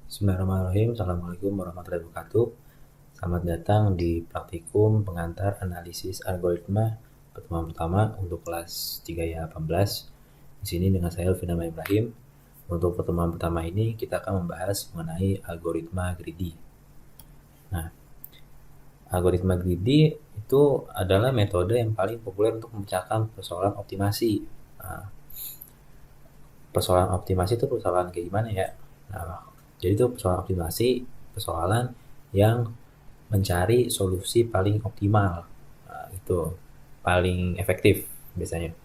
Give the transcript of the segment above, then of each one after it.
Bismillahirrahmanirrahim. Assalamualaikum warahmatullahi wabarakatuh. Selamat datang di praktikum pengantar analisis algoritma pertemuan pertama untuk kelas 3 ya 18. Di sini dengan saya Elvina Ibrahim. Untuk pertemuan pertama ini kita akan membahas mengenai algoritma greedy. Nah, algoritma greedy itu adalah metode yang paling populer untuk memecahkan persoalan optimasi. Nah, persoalan optimasi itu persoalan kayak gimana ya? Nah, jadi itu persoalan optimasi, persoalan yang mencari solusi paling optimal. Nah, itu paling efektif biasanya.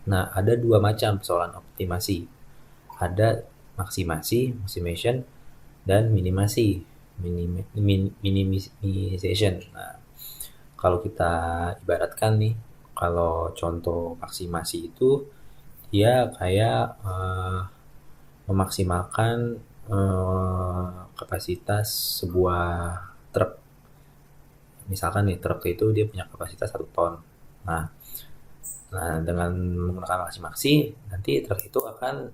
Nah, ada dua macam persoalan optimasi. Ada maximization, dan minimization. Nah, kalau kita ibaratkan nih, kalau contoh maksimasi itu dia kayak memaksimalkan kapasitas sebuah truk. Misalkan nih truk itu dia punya kapasitas 1 ton. Nah, dengan menggunakan maksi nanti truk itu akan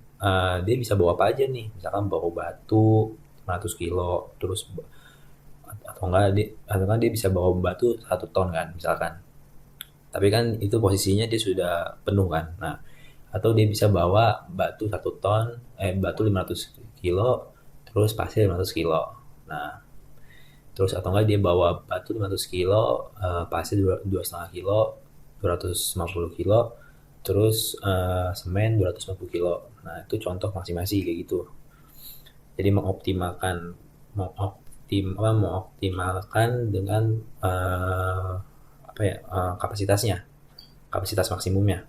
dia bisa bawa apa aja nih. Misalkan bawa batu 500 kilo, terus atau enggak dia bisa bawa batu 1 ton kan misalkan. Tapi kan itu posisinya dia sudah penuh kan. Nah, atau dia bisa bawa batu 1 ton, batu 500 kilo, terus pasir 500 kilo. Nah, terus atau enggak dia bawa batu 500 kilo, pasir 2,5 kilo, 250 kilo, terus semen 250 kilo. Nah, itu contoh maksimasi kayak gitu. Jadi mengoptimalkan dengan kapasitasnya, kapasitas maksimumnya.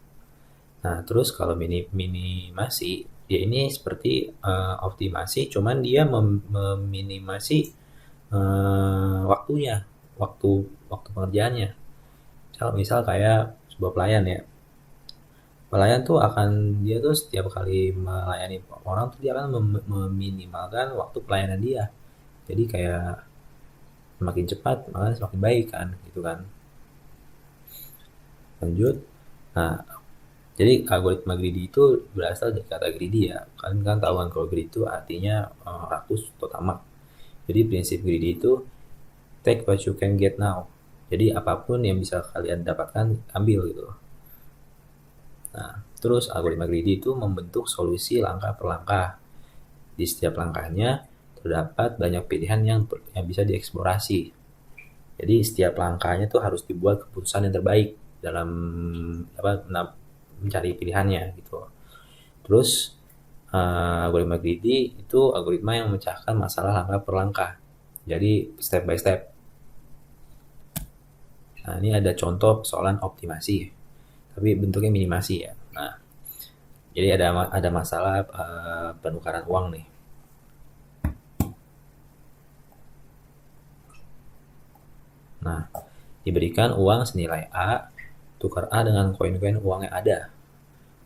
Nah, terus kalau minimasi, ya ini seperti optimasi, cuman dia meminimasi waktunya, waktu pengerjaannya. Misal kayak sebuah pelayan ya. Pelayan tuh dia tuh setiap kali melayani orang tuh dia akan meminimalkan waktu pelayanan dia. Jadi kayak semakin cepat, malah semakin baik kan, gitu kan. Lanjut. Nah, jadi algoritma greedy itu berasal dari kata greedy ya. Kalian kan tahu kan kalau greedy itu artinya rakus atau tamak. Jadi prinsip greedy itu take what you can get now. Jadi apapun yang bisa kalian dapatkan, ambil gitu. Nah, terus algoritma greedy itu membentuk solusi langkah per langkah. Di setiap langkahnya terdapat banyak pilihan yang bisa dieksplorasi. Jadi setiap langkahnya tuh harus dibuat keputusan yang terbaik dalam mencari pilihannya gitu. Terus algoritma greedy itu algoritma yang memecahkan masalah langkah per langkah. Jadi step by step. Nah, ini ada contoh persoalan optimasi, tapi bentuknya minimasi ya. Nah, jadi ada masalah penukaran uang nih. Nah, diberikan uang senilai A, tukar A dengan koin-koin uang yang ada.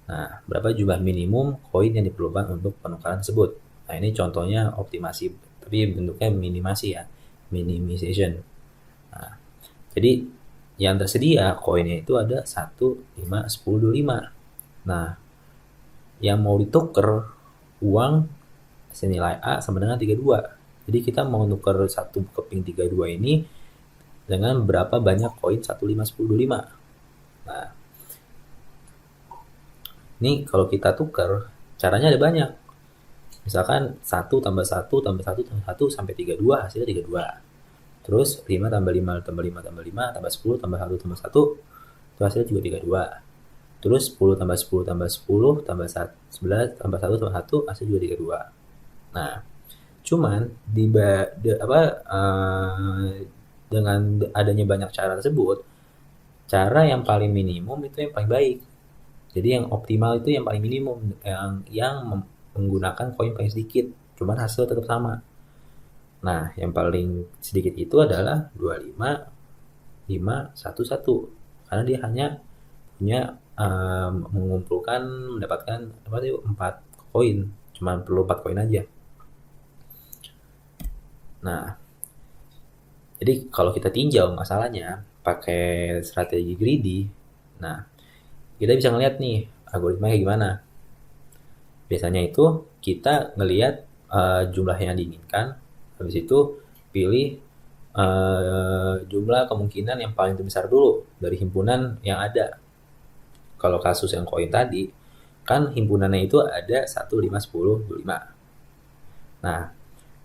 Nah, berapa jumlah minimum koin yang diperlukan untuk penukaran tersebut? Nah, ini contohnya optimasi, tapi bentuknya minimasi ya, minimization. Nah, jadi yang tersedia koinnya itu ada 1, 5, 10, 25. Nah, yang mau ditukar uang senilai A sama dengan 32. Jadi kita mau tukar satu keping 32 ini dengan berapa banyak koin 1, 5, 10, 25. Nah, ini kalau kita tukar, caranya ada banyak. Misalkan 1 tambah 1 tambah 1 tambah 1 sampai 32, hasilnya 32. Terus 5 tambah 5 tambah 5 tambah 5 tambah 10 tambah 1 tambah 1, itu hasilnya juga 32. Terus 10 tambah 10 tambah 10 tambah 11 tambah 1 tambah 1, hasilnya juga 32. Nah, cuman dengan adanya banyak cara tersebut, cara yang paling minimum itu yang paling baik. Jadi yang optimal itu yang paling minimum, yang menggunakan koin paling sedikit, cuman hasil tetap sama. Nah, yang paling sedikit itu adalah 25, 5, 1, 1. Karena dia hanya punya mendapatkan 4 koin, cuman perlu 4 koin aja. Nah, jadi kalau kita tinjau masalahnya pakai strategi greedy, nah kita bisa ngeliat nih algoritma kayak gimana. Biasanya itu kita ngelihat jumlah yang diinginkan. Habis itu pilih jumlah kemungkinan yang paling terbesar dulu dari himpunan yang ada. Kalau kasus yang koin tadi, kan himpunannya itu ada 1, 5, 10, 25. Nah,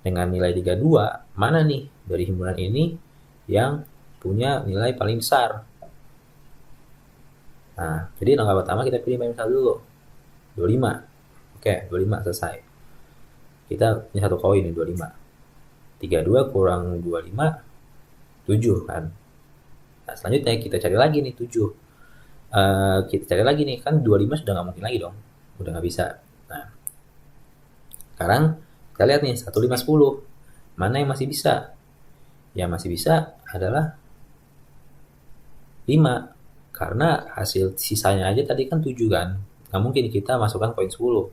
dengan nilai 32, mana nih dari himpunan ini yang punya nilai paling besar? Nah, jadi langkah pertama kita pilih paling besar dulu. 25. Oke, 25 selesai. Kita punya satu koin nih, 25. 32 kurang 25, 7 kan. Nah, selanjutnya kita cari lagi nih 7. Kita cari lagi nih, kan 25 sudah nggak mungkin lagi dong. Udah nggak bisa. Nah, sekarang kita lihat nih 1, 5, 10. Mana yang masih bisa? Yang masih bisa adalah 5. Karena hasil sisanya aja tadi kan 7 kan. Nggak mungkin kita masukkan koin 10.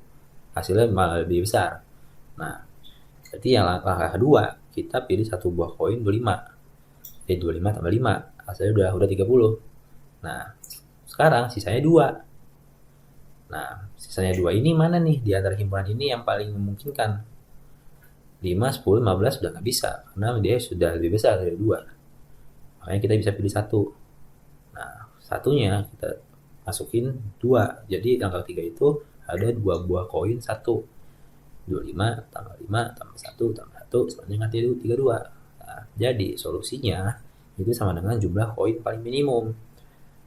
Hasilnya malah lebih besar. Nah, berarti yang langkah kedua, kita pilih satu buah koin 25. Jadi 25 tambah 5, hasilnya udah 30. Nah, sekarang sisanya 2. Nah, sisanya 2 ini mana nih di antara himpunan ini yang paling memungkinkan? 5, 10, 15 sudah nggak bisa, karena dia sudah lebih besar dari 2. Makanya kita bisa pilih 1. Nah, satunya kita masukin 2. Jadi langkah 3 itu ada 2 buah koin 1. 25 tambah 5 tambah 1 tambah 1 sama dengan 32. Nah, jadi solusinya itu sama dengan jumlah koin paling minimum,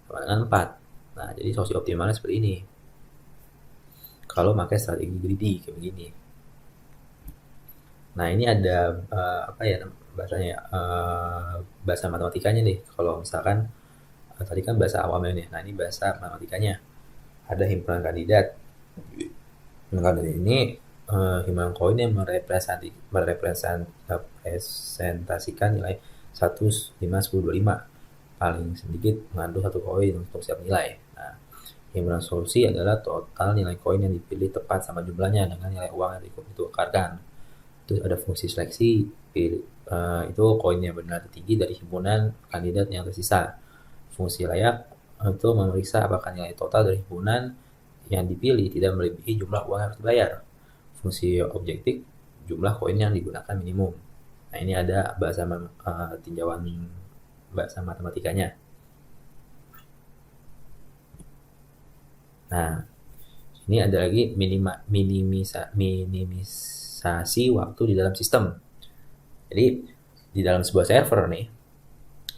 sama dengan 4. Nah, jadi solusi optimalnya seperti ini. Kalau pakai strategi greedy kayak begini. Nah, ini ada apa ya bahasanya, bahasa matematikanya nih. Kalau misalkan tadi kan bahasa awamnya nih. Nah, ini bahasa matematikanya. Ada himpunan kandidat. Himpunan kandidat ini himpunan koin yang merepresentasikan nilai 1, 5, 10, 25. Paling sedikit mengandung satu koin untuk setiap nilai. Nah, himpunan solusi adalah total nilai koin yang dipilih tepat sama jumlahnya dengan nilai uang yang ditukarkan. Terus ada fungsi seleksi, itu koin yang bernilai tertinggi dari himpunan kandidat yang tersisa. Fungsi layak untuk memeriksa apakah nilai total dari himpunan yang dipilih tidak melebihi jumlah uang yang harus dibayar. Fungsi objektif, jumlah koin yang digunakan minimum. Nah, ini ada bahasa tinjauan bahasa matematikanya. Nah, ini ada lagi minimisasi waktu di dalam sistem. Jadi di dalam sebuah server nih,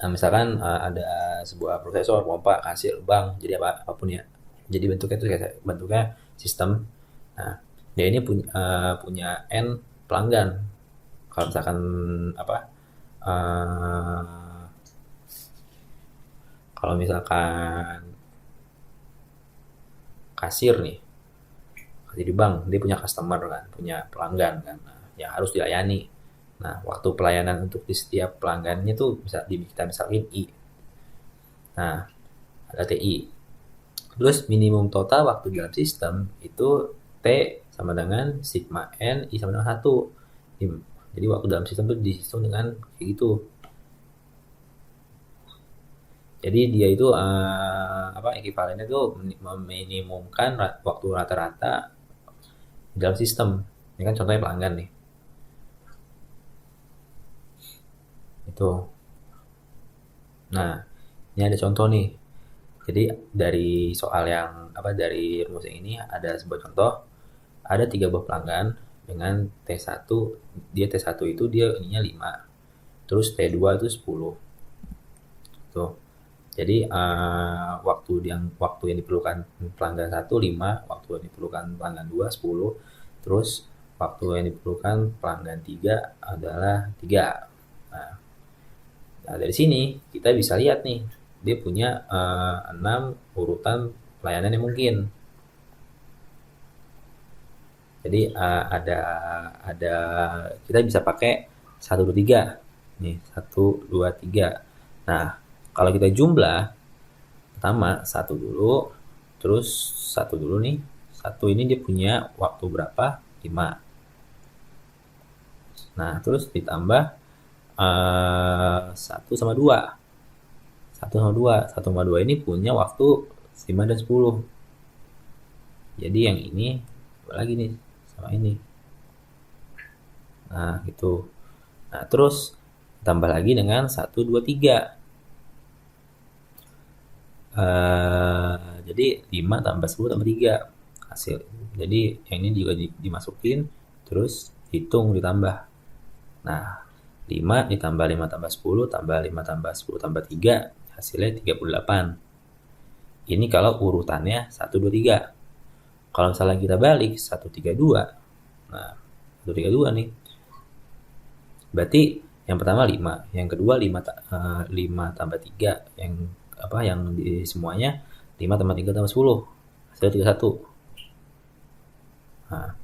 misalkan ada sebuah prosesor, pompa, kasir, bank, jadi apapun ya. Jadi bentuknya itu kayak bentuknya sistem. Nah, dia ini punya n pelanggan. Kalau misalkan apa? Kalau misalkan kasir nih, kasir di bank, dia punya customer kan, punya pelanggan kan, yang harus dilayani. Nah, waktu pelayanan untuk di setiap pelanggannya tuh bisa kita misalin I. Nah, ada TI. Terus minimum total waktu dalam sistem itu T sama dengan sigma N, I sama dengan 1. Jadi waktu dalam sistem itu dihitung dengan kayak gitu. Jadi dia itu ekivalennya itu meminimumkan waktu rata-rata dalam sistem. Ini kan contohnya pelanggan nih. Itu. Nah, ini ada contoh nih. Jadi dari soal yang dari rumus yang ini ada sebuah contoh. Ada 3 buah pelanggan dengan T1, T1 itu dia ininya 5. Terus T2 itu 10. Tuh. Jadi waktu yang diperlukan pelanggan 1 5, waktu yang diperlukan pelanggan 2 10, terus waktu yang diperlukan pelanggan 3 adalah 3. Nah, dari sini kita bisa lihat nih, dia punya 6 urutan pelayanan yang mungkin. Jadi ada kita bisa pakai 1 2 3. Nih, 1 2 3. Nah, kalau kita jumlah, pertama 1 dulu, terus 1 dulu nih. 1 ini dia punya waktu berapa? 5. Nah, terus ditambah 1 sama 2. 1 sama 2. 1 sama 2 ini punya waktu 5 dan 10. Jadi yang ini apa lagi nih sama ini. Nah, gitu. Nah, terus tambah lagi dengan 1, 2, 3. Jadi 5 tambah 10 tambah 3 hasil. Jadi yang ini juga dimasukin, terus hitung ditambah. Nah, 5 ditambah 5 tambah 10 tambah 5 tambah 10 tambah 3 hasilnya 38. Ini kalau urutannya 1, 2, 3. Kalau misalnya kita balik 1, 3, 2. Nah, 1, 3, 2 nih. Berarti yang pertama 5, yang kedua 5 tambah 3, yang di semuanya 5 tambah 3 tambah 10. Hasilnya 31. Nah,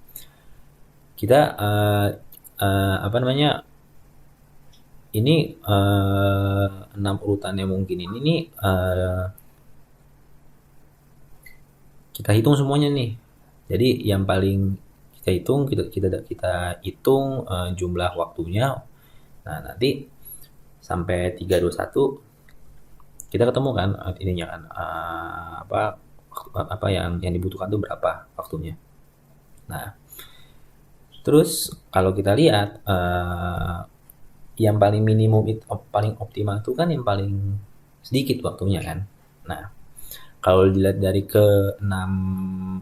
kita apa namanya? Ini 6 urutan yang mungkin ini nih kita hitung semuanya nih. Jadi yang paling kita hitung jumlah waktunya. Nah, nanti sampai 321 kita ketemu kan ininya kan apa yang dibutuhkan tuh berapa waktunya. Nah, terus kalau kita lihat yang paling minimum itu paling optimal itu kan yang paling sedikit waktunya kan. Nah, kalau dilihat dari ke-6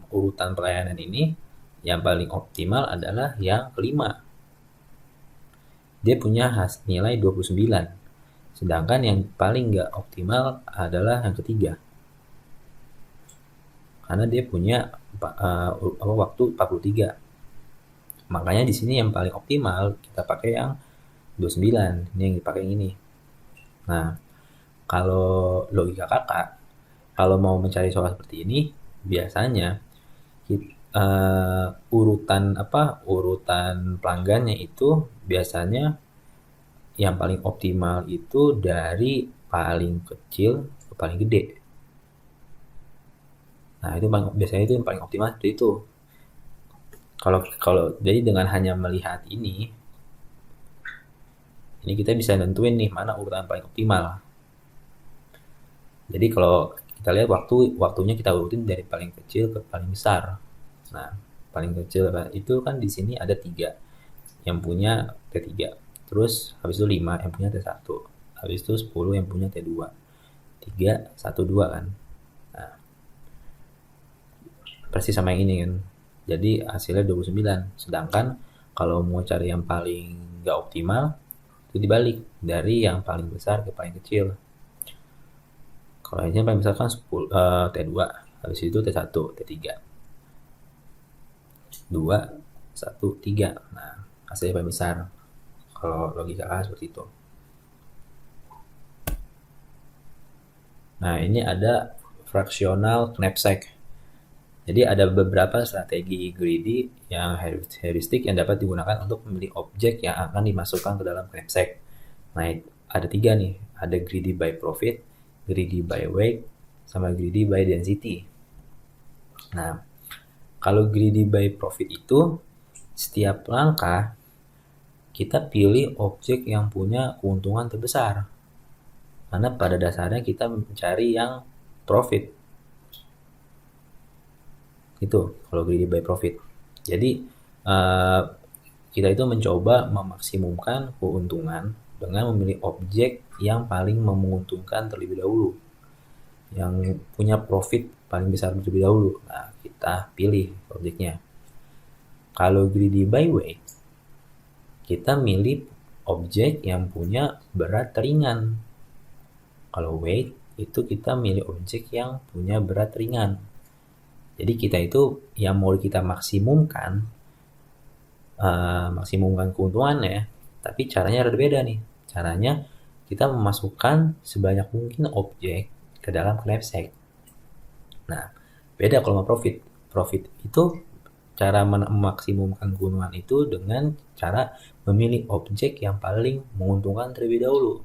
urutan pelayanan ini, yang paling optimal adalah yang kelima. Dia punya nilai 29. Sedangkan yang paling nggak optimal adalah yang ketiga. Karena dia punya waktu 43. Makanya di sini yang paling optimal kita pakai yang 29. Ini yang dipakai yang ini. Nah, kalau logika kakak, kalau mau mencari soal seperti ini, biasanya urutan pelanggannya itu biasanya yang paling optimal itu dari paling kecil ke paling gede. Nah, itu biasanya itu yang paling optimal seperti itu. Kalau jadi dengan hanya melihat ini kita bisa nentuin nih mana urutan paling optimal. Jadi kalau kita lihat waktunya kita urutin dari paling kecil ke paling besar. Nah, paling kecil itu kan di sini ada 3 yang punya T3. Terus habis itu 5 yang punya T1. Habis itu 10 yang punya T2. 3, 1, 2 kan. Nah, persis sama yang ini kan. Jadi hasilnya 29. Sedangkan kalau mau cari yang paling gak optimal, itu dibalik. Dari yang paling besar ke paling kecil. Kalau ini paling besar kan T2. Habis itu T1, T3. 2, 1, 3. Nah, hasilnya paling besar. Kalau logika A seperti itu. Nah, ini ada fractional knapsack. Jadi ada beberapa strategi greedy yang heuristik yang dapat digunakan untuk memilih objek yang akan dimasukkan ke dalam knapsack. Nah, ada 3 nih. Ada greedy by profit, greedy by weight, sama greedy by density. Nah, kalau greedy by profit itu setiap langkah kita pilih objek yang punya keuntungan terbesar. Karena pada dasarnya kita mencari yang profit. Itu kalau greedy by profit. Jadi kita itu mencoba memaksimumkan keuntungan dengan memilih objek yang paling menguntungkan terlebih dahulu. Yang punya profit paling besar terlebih dahulu. Nah, kita pilih objeknya. Kalau greedy by weight, kita milih objek yang punya berat ringan. Kalau weight, itu kita milih objek yang punya berat ringan. Jadi kita itu yang mau kita maksimumkan keuntungannya, tapi caranya ada beda nih. Caranya kita memasukkan sebanyak mungkin objek ke dalam knapsack. Nah, beda kalau mau profit. Profit itu cara memaksimumkan keuntungan itu dengan cara memilih objek yang paling menguntungkan terlebih dahulu.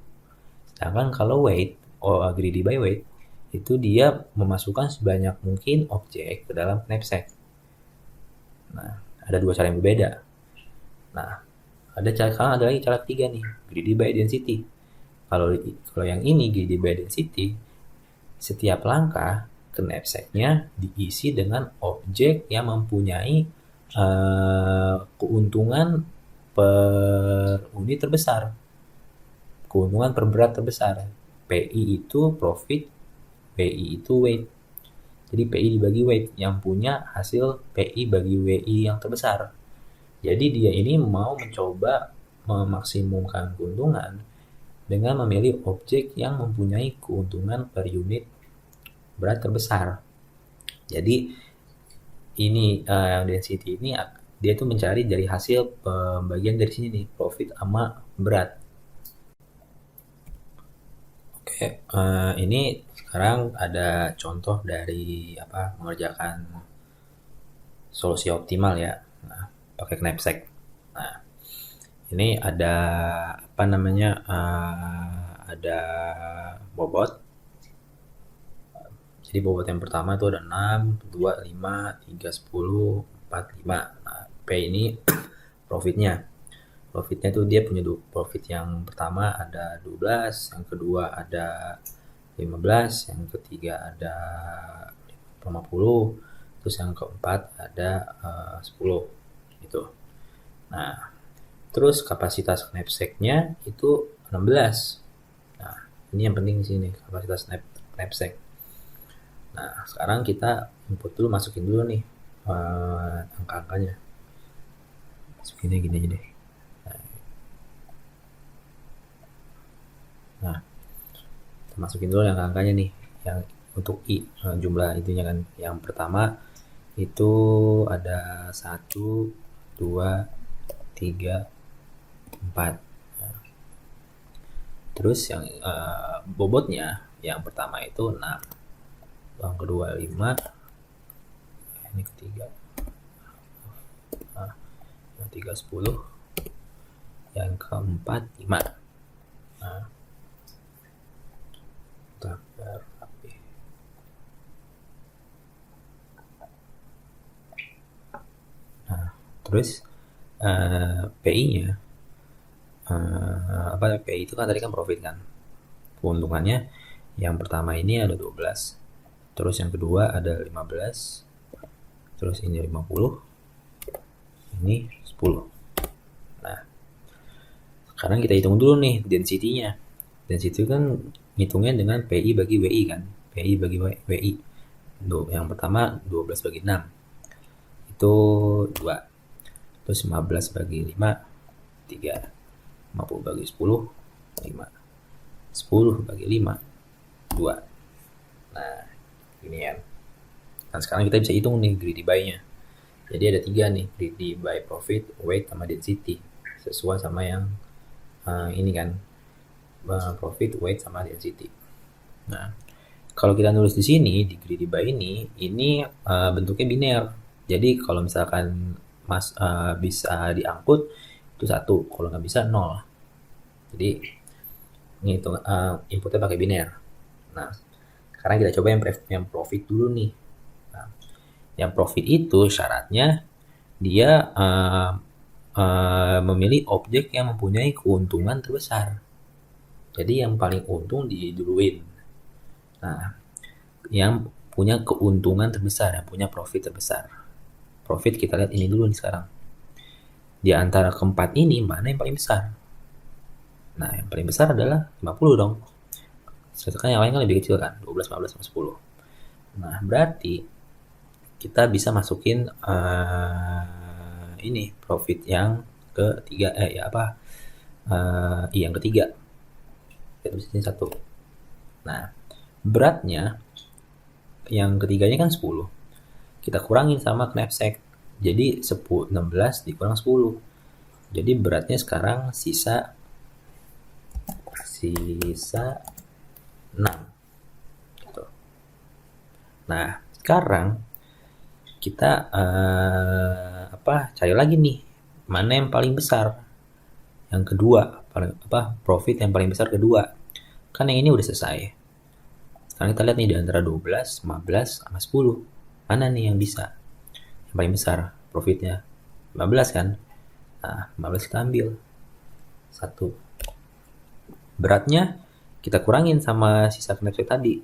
Sedangkan kalau weight, greedy by weight, itu dia memasukkan sebanyak mungkin objek ke dalam knapsack. Nah, ada 2 cara yang berbeda. Nah, ada lagi cara ketiga nih, greedy by density. Kalau yang ini greedy by density, setiap langkah knapsacknya diisi dengan objek yang mempunyai keuntungan per unit terbesar, keuntungan per berat terbesar. PI itu profit, WI itu weight. Jadi PI dibagi weight, yang punya hasil PI bagi WI yang terbesar. Jadi dia ini mau mencoba memaksimumkan keuntungan dengan memilih objek yang mempunyai keuntungan per unit berat terbesar. Jadi ini density ini dia tuh mencari dari hasil pembagian dari sini nih, profit sama berat. Oke, ini sekarang ada contoh dari mengerjakan solusi optimal ya. Nah, pakai knapsack. Nah, ini ada ada bobot. Jadi bobot yang pertama itu ada 6, 2, 5, 3, 10, 4, 5. Nah, P ini profitnya. Profitnya tuh dia punya profit yang pertama ada 12, yang kedua ada 15, yang ketiga ada 50, terus yang keempat ada 10 gitu. Nah, terus kapasitas knapsacknya itu 16. Nah, ini yang penting di sini, kapasitas knapsack. Nah, sekarang kita input dulu, masukin dulu nih angka-angkanya. Masukinnya gini aja deh. Nah, kita masukin dulu yang angkanya nih, yang untuk I, jumlah itunya kan. Yang pertama itu ada 1, 2, 3, 4. Nah, terus yang bobotnya yang pertama itu 6, yang kedua 5, ini ketiga, yang tiga 10, yang keempat 5. Nah, rapi. Nah, terus PI-nya PI itu kan tadi kan profit kan, keuntungannya yang pertama ini ada 12, terus yang kedua ada 15, terus ini 50, ini 10. Nah, sekarang kita hitung dulu nih density-nya. Density kan hitungnya dengan PI bagi WI kan, PI bagi WI. Yang pertama 12 bagi 6 itu 2, terus 15 bagi 5 3, 50 bagi 10 5, 10 bagi 5 2. Nah, ini ya. Nah, sekarang kita bisa hitung nih greedy buy-nya. Jadi ada 3 nih, greedy buy, profit, weight, sama density. Sesuai sama yang ini kan, profit, weight, sama density. Nah, kalau kita nulis di sini di greedy buy ini bentuknya biner. Jadi kalau misalkan bisa diangkut itu 1, kalau nggak bisa 0. Jadi ini inputnya pakai biner. Nah, sekarang kita coba yang profit dulu nih. Nah, yang profit itu syaratnya dia memilih objek yang mempunyai keuntungan terbesar. Jadi yang paling untung diduluin. Nah, yang punya keuntungan terbesar, yang punya profit terbesar. Profit kita lihat ini dulu nih sekarang. Di antara keempat ini mana yang paling besar? Nah, yang paling besar adalah 50 dong. Sedangkan yang lain kan lebih kecil kan, 12, 15, 10. Nah, berarti kita bisa masukin ini profit yang ketiga, yang ketiga. Kita bisa ini 1. Nah, beratnya yang ketiganya kan 10. Kita kurangin sama knapsack. Jadi 16 dikurang 10. Jadi beratnya sekarang sisa 6. Gitu. Nah, sekarang kita cari lagi nih mana yang paling besar. Yang kedua, profit yang paling besar kedua. Kan yang ini udah selesai. Sekarang kita lihat nih di antara 12, 15 sama 10. Mana nih yang bisa? Yang paling besar profitnya 15 kan? Nah, 15 kita ambil 1. Beratnya kita kurangin sama sisa knapsack tadi.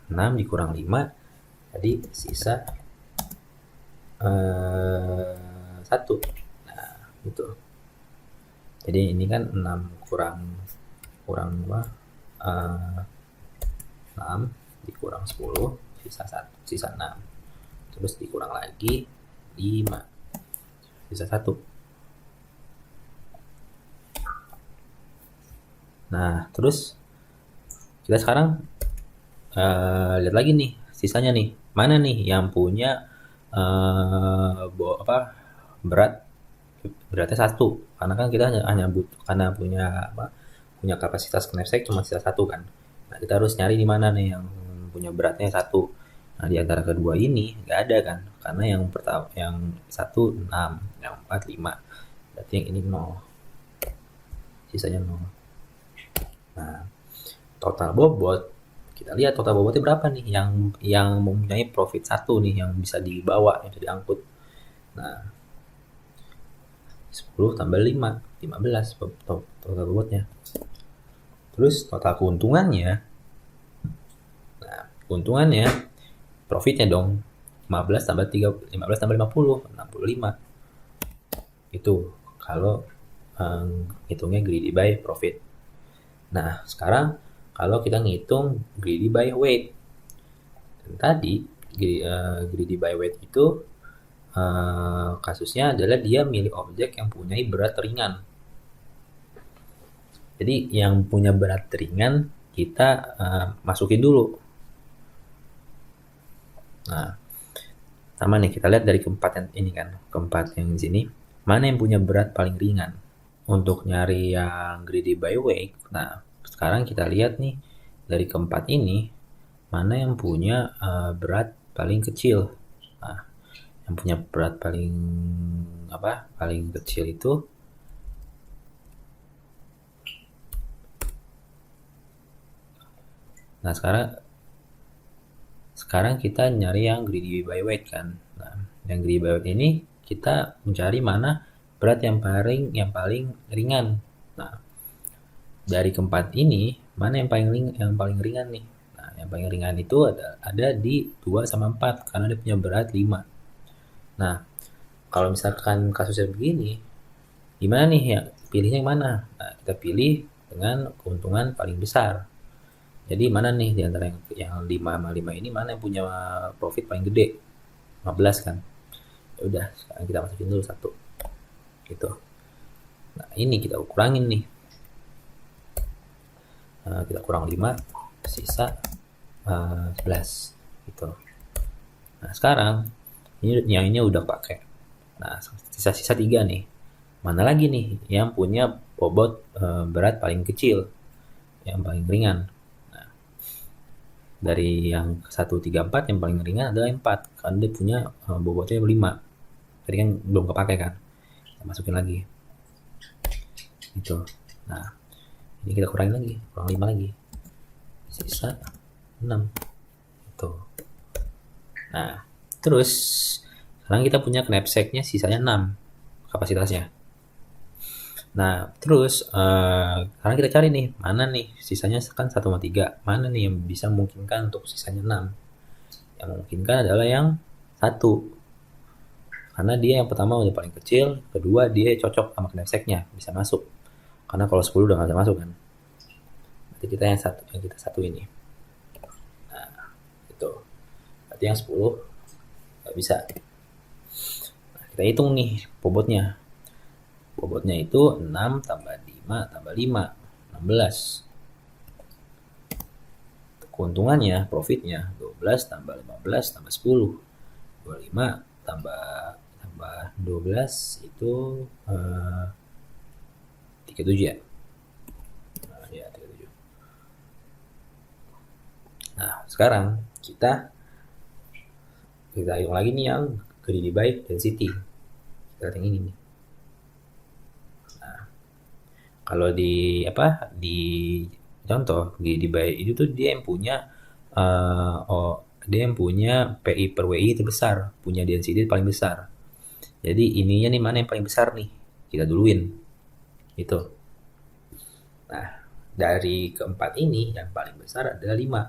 6 dikurang 5, tadi sisa 1. Nah, gitu. Jadi ini kan 6 kurang kurang apa? 6 dikurang 10 sisa 1, sisa 6. Terus dikurang lagi 5 sisa 1. Nah, terus kita sekarang lihat lagi nih sisanya nih. Mana nih yang punya berat beratnya 1, karena kan kita hanya butuh, karena punya kapasitas knapsack cuma sisa 1 kan. Nah, kita harus nyari di mana nih yang punya beratnya 1. Nah, di antara kedua ini nggak ada kan, karena yang pertama yang 1 6, yang 4 5, berarti yang ini 0, sisanya 0. Nah, total bobot, kita lihat total bobotnya berapa nih yang mempunyai profit 1 nih, yang bisa dibawa, yang bisa diangkut. Nah, 10 tambah 5, 15 total bobotnya. Terus total keuntungannya, nah keuntungannya profitnya dong 15 tambah 3, 15 tambah 50, 65. Itu kalau hitungnya greedy by profit. Nah, sekarang kalau kita ngitung greedy by weight. Dan tadi greedy by weight itu kasusnya adalah dia milih objek yang punya berat ringan. Jadi yang punya berat ringan kita masukin dulu. Nah, sama nih, kita lihat dari keempat yang ini kan, keempat yang di sini, mana yang punya berat paling ringan. Untuk nyari yang greedy by weight, nah sekarang kita lihat nih dari keempat ini, mana yang punya berat paling kecil. Nah, yang punya berat paling kecil itu nah sekarang kita nyari yang greedy by weight kan. Nah, yang greedy by weight ini kita mencari mana berat yang paling ringan. Nah, dari keempat ini mana yang paling ringan nih. Nah, yang paling ringan itu ada di 2 sama 4 karena dia punya berat 5. Nah, kalau misalkan kasusnya begini, gimana nih ya? Pilihnya yang mana? Nah, kita pilih dengan keuntungan paling besar. Jadi mana nih di antara yang 5 sama 5 ini, mana yang punya profit paling gede? 15 kan. Ya udah, sekarang kita masukin dulu 1. Gitu. Nah, ini kita kurangin nih. Kita kurang 5, sisa 11 gitu. Nah, sekarang ini udah pakai. Nah, sisa-sisa 3 nih. Mana lagi nih yang punya bobot berat paling kecil, yang paling ringan. Nah, dari yang 1, 3, 4 yang paling ringan adalah 4 karena dia punya bobotnya 5. Tadi kan belum kepake kan, kita masukin lagi gitu. Nah, ini kita kurangin lagi, kurang 5 lagi, sisa 6 gitu. Nah, terus sekarang kita punya knapsacknya sisanya 6 kapasitasnya. Nah, terus sekarang kita cari nih, mana nih sisanya kan 1 sama 3, mana nih yang bisa memungkinkan untuk sisanya 6. Yang memungkinkan adalah yang 1, karena dia yang pertama udah paling kecil, kedua dia cocok sama knapsacknya, bisa masuk. Karena kalau 10 udah gak bisa masuk kan. Berarti kita yang kita satu ini. Nah, itu. Berarti yang 10 gak bisa. Nah, kita hitung nih bobotnya. Bobotnya itu 6 tambah 5 tambah 5, 16. Keuntungannya, profitnya 12 tambah 15 tambah 10, 25 tambah 12 itu 37 ya. Nah, ya 37. Nah, sekarang kita hitung lagi nih yang greedy by density. Kita lihat yang ini nih. Nah, kalau di contoh greedy by itu tuh dia yang punya dia yang punya PI per WI terbesar, punya density paling besar. Jadi ininya nih mana yang paling besar nih, kita duluin gitu. Nah, dari keempat ini yang paling besar adalah 5.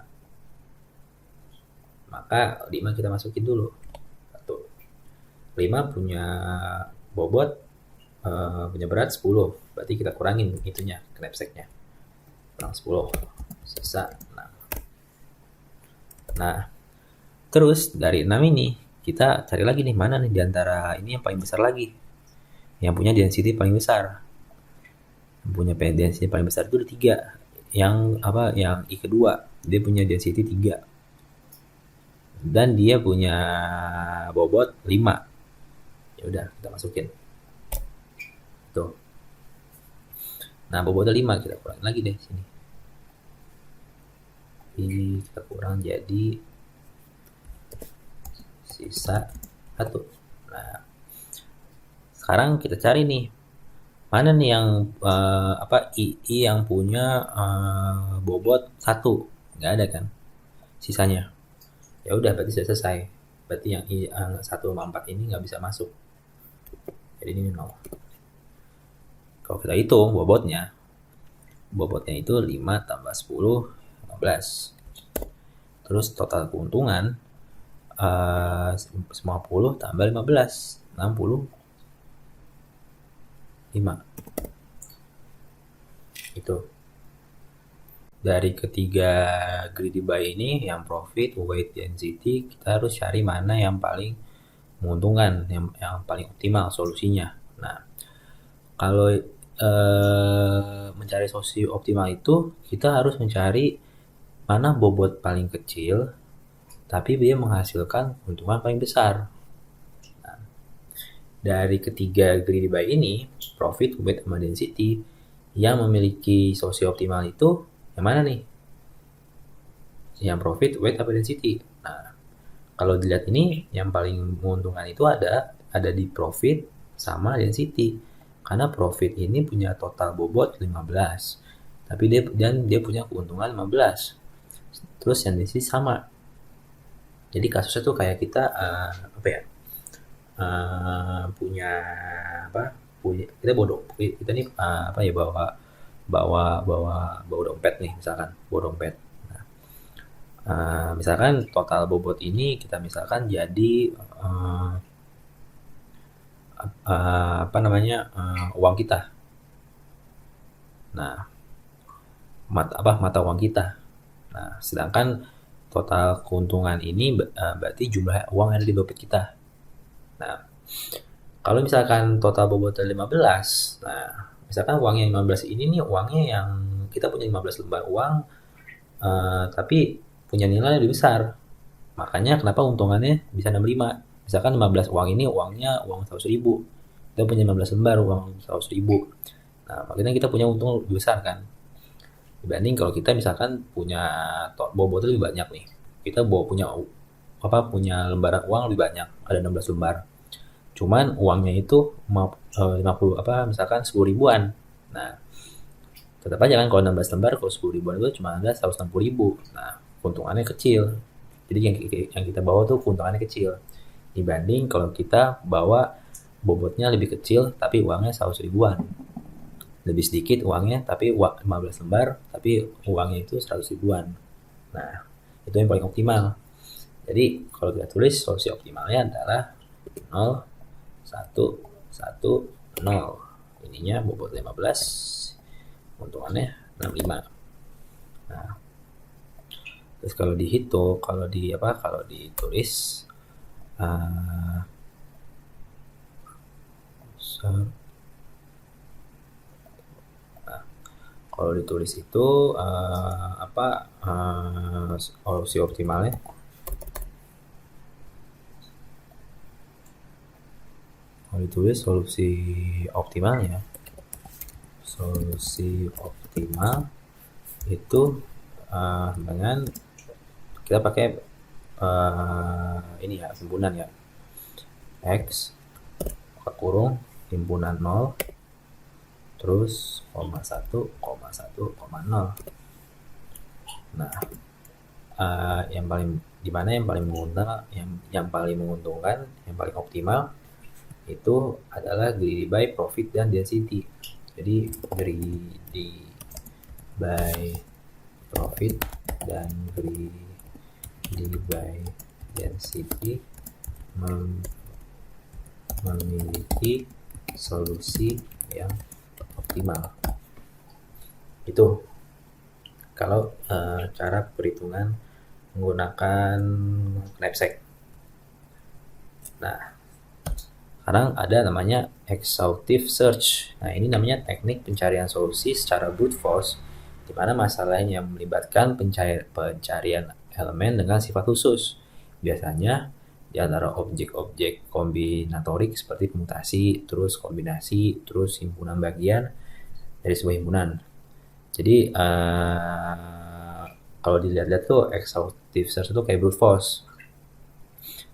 Maka 5 kita masukin dulu. 1. 5 punya bobot punya berat 10. berarti kita kurangin itunya, knapsacknya, kurang 10, sisa 6. Nah, terus dari 6 ini kita cari lagi nih, mana nih diantara ini yang paling besar lagi, yang punya density paling besar. Yang punya density paling besar itu ada 3. Yang I kedua, dia punya density 3. Dan dia punya bobot 5. Ya udah, kita masukin. Tuh. Nah, bobotnya 5, kita kurangin lagi deh sini. Ini kita kurang jadi sisa 1. Nah, sekarang kita cari nih, mana nih yang I yang punya bobot 1. Nggak ada kan sisanya. Ya udah, berarti sudah selesai. Berarti yang I 1 sama 4 ini nggak bisa masuk. Jadi ini 0. Kalau kita hitung bobotnya itu 5 tambah 10, 15. Terus total keuntungan 50 tambah 15, 65. Itu. Dari ketiga greedy buy ini, yang profit, weight, density, kita harus cari mana yang paling menguntungkan, yang paling optimal solusinya. Nah, kalau mencari solusi optimal itu, kita harus mencari mana bobot paling kecil tapi dia menghasilkan keuntungan paling besar. Nah, dari ketiga greedy buy ini, profit, weight, sama density, yang memiliki solusi optimal itu yang mana nih? Yang profit, weight, apa density? Nah, kalau dilihat ini, yang paling menguntungkan itu ada di profit sama density. Karena profit ini punya total bobot 15, tapi dia punya keuntungan 15. Terus yang density sama. Jadi kasusnya tuh kayak kita punya kita bodong, kita nih bawa dompet nih, misalkan bawa dompet. Misalkan total bobot ini kita misalkan jadi uang kita. Nah, mata uang kita. Nah, sedangkan total keuntungan ini berarti jumlah uang yang ada di dompet kita. Nah, kalau misalkan total bobotnya 15, nah, misalkan uangnya 15 ini nih, uangnya yang kita punya 15 lembar uang, tapi punya nilai lebih besar. Makanya kenapa untungannya bisa 65. Misalkan 15 uang ini uangnya uang 100.000. Kita punya 15 lembar uang 100.000. Nah, makanya kita punya untung lebih besar kan. Dibanding kalau kita misalkan punya bobotnya lebih banyak nih. Kita punya lembaran uang lebih banyak, ada 16 lembar. Cuman uangnya itu 50 misalkan 10 ribuan. Nah, tetap aja kan kalau 16 lembar, kalau 10 ribuan itu cuma ada 160.000. Nah, keuntungannya kecil. Jadi yang kita bawa tuh keuntungannya kecil. Dibanding kalau kita bawa bobotnya lebih kecil tapi uangnya 100 ribuan. Lebih sedikit uangnya tapi 15 lembar tapi uangnya itu 100 ribuan. Nah, itu yang paling optimal. Jadi kalau kita tulis solusi optimalnya adalah 0, 1, 1, 0. Ininya bobot 15, keuntungannya 65. Nah, terus kalau dihitung, kalau ditulis kalau ditulis itu solusi optimalnya solusi optimal itu dengan kita pakai ini ya, himpunan ya, X kurung himpunan 0 terus 1,1,1,0. Nah, yang paling menguntungkan, yang paling optimal itu adalah greedy buy, profit, dan density. Jadi greedy buy, profit, dan greedy buy density memiliki solusi yang maksimal. Itu kalau cara perhitungan menggunakan knapsack. Nah, sekarang ada namanya exhaustive search. Nah, ini namanya teknik pencarian solusi secara brute force, di mana masalahnya melibatkan pencarian elemen dengan sifat khusus. Biasanya di antara objek-objek kombinatorik seperti permutasi, terus kombinasi, terus himpunan bagian dari sebuah himpunan. Jadi kalau dilihat-lihat tuh exhaustive search itu kayak brute force.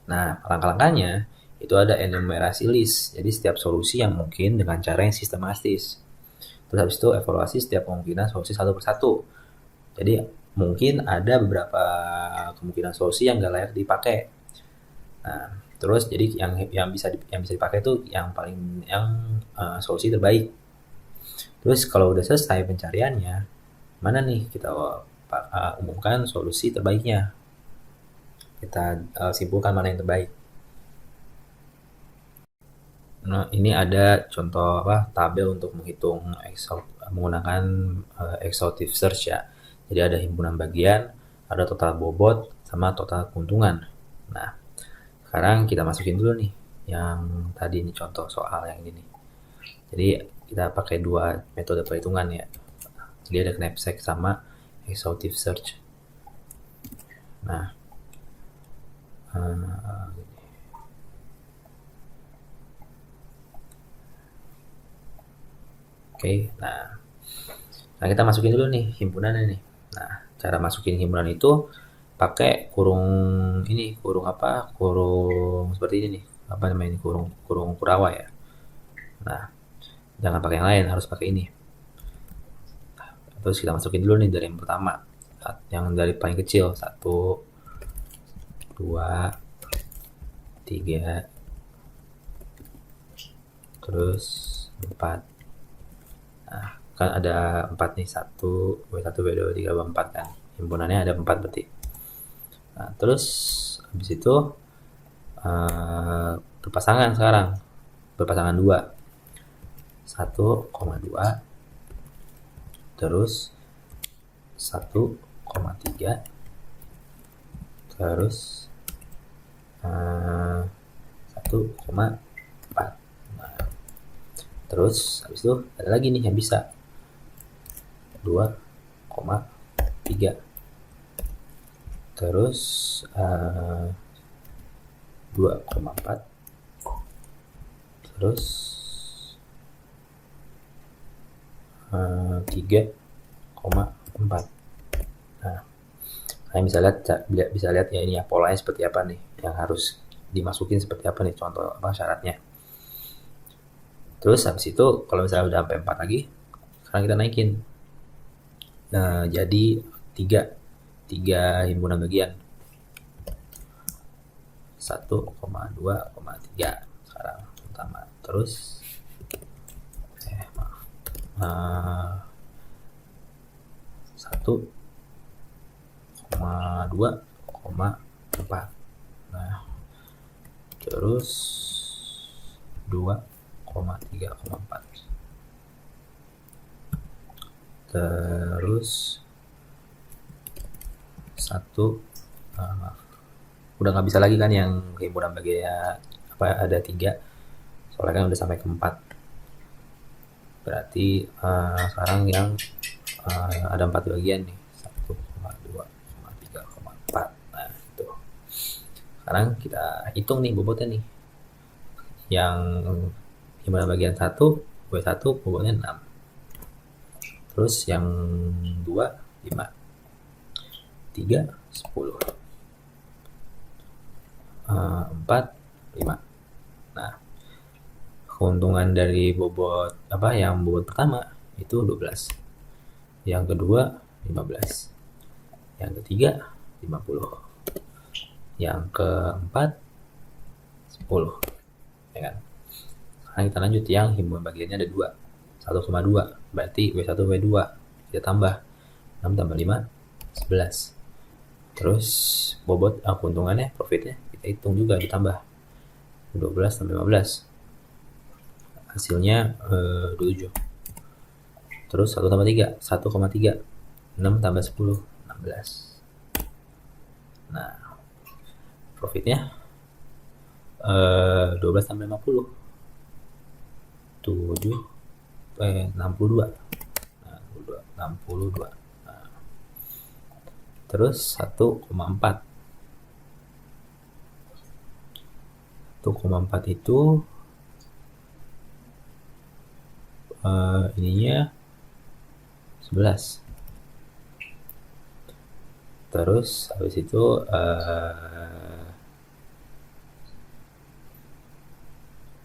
Nah, langkah-langkahnya itu ada enumerasi list. Jadi setiap solusi yang mungkin dengan cara yang sistematis. Terus habis itu evaluasi setiap kemungkinan solusi satu persatu. Jadi mungkin ada beberapa kemungkinan solusi yang nggak layak dipakai. Nah, terus jadi yang bisa dipakai itu yang solusi terbaik. Terus kalau udah selesai pencariannya, mana nih kita umumkan solusi terbaiknya. Kita simpulkan mana yang terbaik. Nah, ini ada contoh tabel untuk menghitung menggunakan exhaustive search ya. Jadi ada himpunan bagian, ada total bobot, sama total keuntungan. Nah, sekarang kita masukin dulu nih yang tadi ini contoh soal yang ini. Jadi kita pakai dua metode perhitungan ya. Jadi ada knapsack sama exhaustive search. Nah, Oke, nah kita masukin dulu nih himpunannya nih. Nah, cara masukin himpunan itu pakai kurung seperti ini nih. Apa namanya ini? Kurung Kurawa ya. Nah, jangan pakai yang lain, harus pakai ini. Terus kita masukin dulu nih dari yang pertama. Yang dari paling kecil, 1, 2, 3, terus 4. Nah, kan ada 4 nih, 1, W1, W2, W3, W4 kan. Himpunannya ada 4 berarti. Nah, terus habis itu berpasangan sekarang. Berpasangan 2. 1,2 terus 1,3 terus 1,4. Nah, terus habis itu ada lagi nih yang bisa 2,3 terus 2,4 terus 3,4. Nah, kalian bisa lihat ya ini ya polanya seperti apa nih, yang harus dimasukin seperti apa nih, contoh syaratnya. Terus habis itu kalau misalnya udah sampai 4 lagi, sekarang kita naikin. Nah, jadi 3 himpunan bagian. 1,2,3 sekarang pertama. Terus 1,2,4. Nah, terus 2,3,4. Terus 1 udah nggak bisa lagi kan yang himpunan bagian ada 3, soalnya kan udah sampai ke 4. Berarti sekarang yang ada 4 bagian nih, 1,2,3,4. Nah, itu sekarang kita hitung nih bobotnya nih. Yang himpunan bagian 1 W1 bobotnya 6, terus yang 2 5, 3 10, 4 5. Nah, keuntungan dari bobot yang bobot pertama itu 12, yang kedua 15, yang ketiga 50, yang keempat 10, ya kan. Sekarang kita lanjut yang himpunan bagiannya ada 2, 1,2, berarti W1 W2 kita tambah 6 tambah 5 11. Terus bobot keuntungannya, profitnya kita hitung juga, ditambah 12 tambah 15, hasilnya 27. Terus 1 tambah 3, 1,3. 6 tambah 10, 16. Nah, profitnya 12 tambah 50, 62. Nah, 62. Nah, terus 1,4. 1,4 itu ininya 11. Terus habis itu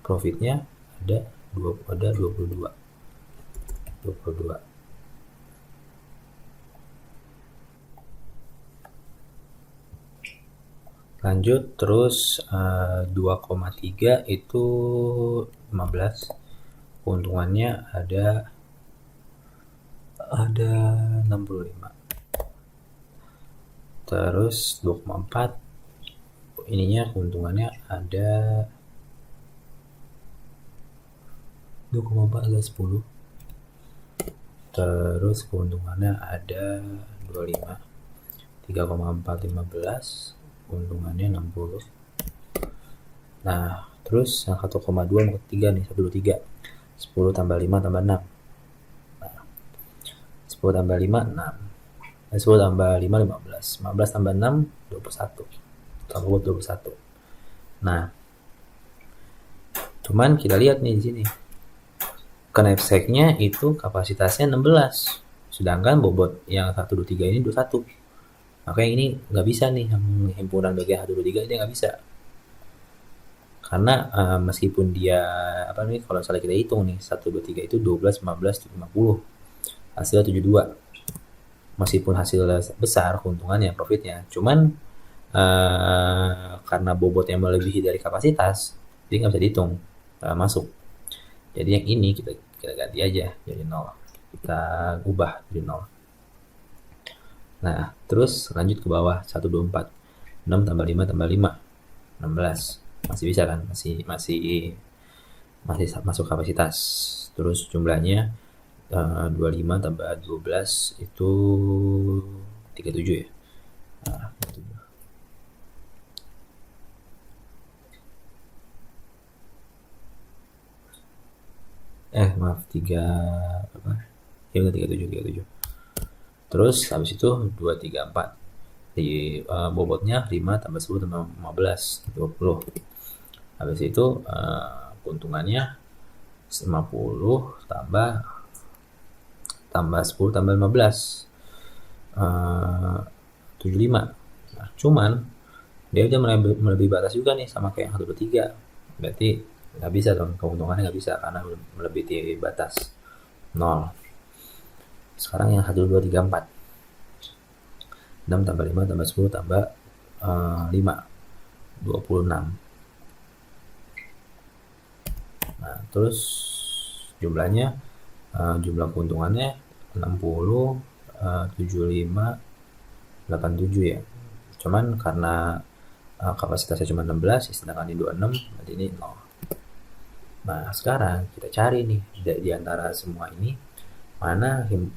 profitnya ada 22. Lanjut terus 2,3 itu 15. Keuntungannya ada 65. Terus 2,4 ininya keuntungannya ada 2,4 ada 10. Terus keuntungannya ada 25. 3,4 15, keuntungannya 60. Nah, terus yang 1,2 mau ketiga nih, 123. 10 tambah 5 tambah 6. Nah, 10 tambah 5 6. 10 tambah 5 15. 15 tambah 6 21. Tambah 21. Nah, cuman kita lihat nih di sini. Knapsacknya itu kapasitasnya 16. Sedangkan bobot yang 123 ini 21. Makanya ini nggak bisa nih, yang himpunan bagian 123 ini nggak bisa. Karena meskipun dia kalau misalnya kita hitung nih 123 itu 12, 15, 50. Hasilnya 72. Meskipun hasilnya besar keuntungannya, profitnya, cuman karena bobotnya melebihi dari kapasitas, jadi nggak bisa dihitung, masuk. Jadi yang ini kita ganti aja jadi 0. Kita ubah jadi 0. Nah, terus lanjut ke bawah 124. 6 tambah 5 tambah 5, 16. Masih bisa kan? Masih masuk kapasitas. Terus jumlahnya 25 tambah 12 itu 37 ya. Nah, 37. Maaf 3 apa? Ya udah 37. Terus habis itu 2 3 4. Di bobotnya 5 tambah 10 tambah 15, 20. Habis itu keuntungannya 50 tambah 10 tambah 15, 75. Nah, cuman dia udah melebihi batas juga nih sama kayak yang 123. Berarti nggak bisa dong, keuntungannya nggak bisa karena melebihi batas 0. Sekarang yang 1 2 3 4. 6 tambah 5 tambah 10 tambah 5, 26. Nah, terus jumlahnya jumlah keuntungannya 60, 75, 87 ya. Cuman karena kapasitasnya cuma 16, sedangkan ini 26, berarti ini 0. Nah, sekarang kita cari nih di antara semua ini mana yang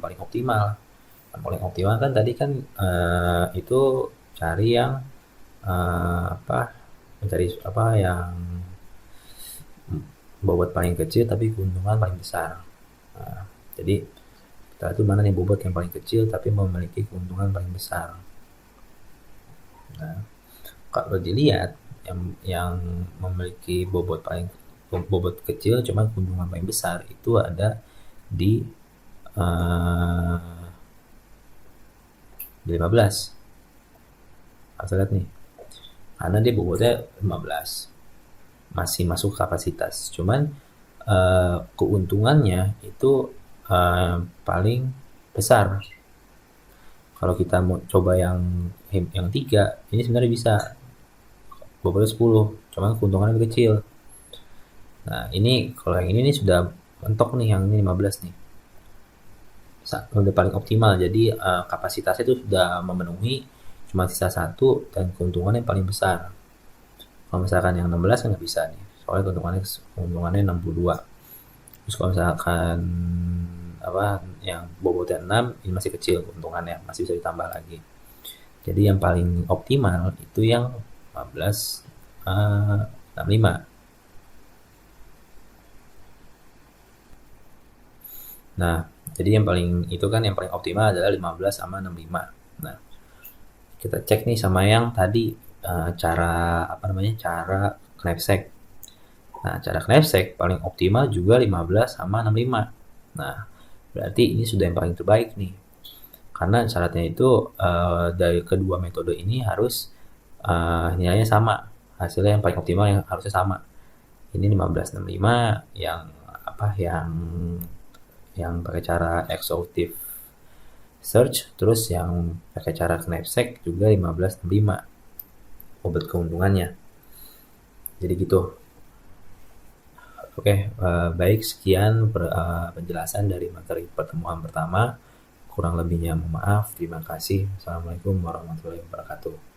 paling optimal. Yang paling optimal kan tadi kan itu cari yang mencari yang bobot paling kecil tapi keuntungan paling besar. Nah, jadi kita itu mana nih bobot yang paling kecil tapi memiliki keuntungan paling besar. Nah, kalau dilihat yang memiliki bobot kecil cuman keuntungan paling besar itu ada di 15. Harus lihat nih. Karena dia bobotnya 15. Masih masuk kapasitas. Cuman keuntungannya itu paling besar. Kalau kita mau coba yang 3, ini sebenarnya bisa bobotnya 10, cuman keuntungannya lebih kecil. Nah, ini kalau yang ini nih sudah mentok nih, yang ini 15 nih. Udah paling optimal. Jadi kapasitasnya itu sudah memenuhi, cuma sisa 1 dan keuntungannya paling besar. Kalau misalkan yang 16 kan nggak bisa nih, soalnya keuntungannya 62. Terus kalau misalkan apa yang bobotnya 6 ini masih kecil keuntungannya, masih bisa ditambah lagi. Jadi yang paling optimal itu yang 15 65. Nah, jadi yang paling itu kan yang paling optimal adalah 15 sama 65. Nah, kita cek nih sama yang tadi cara apa namanya? Cara knapsack. Nah, cara knapsack paling optimal juga 15 sama 65. Nah, berarti ini sudah yang paling terbaik nih. Karena syaratnya itu dari kedua metode ini harus nilainya sama. Hasilnya yang paling optimal yang harusnya sama. Ini 1565 yang apa yang pakai cara exhaustive search, terus yang pakai cara knapsack juga 1565 obat keuntungannya. Jadi gitu. Oke, baik sekian penjelasan dari materi pertemuan pertama. Kurang lebihnya mohon maaf. Terima kasih. Assalamualaikum warahmatullahi wabarakatuh.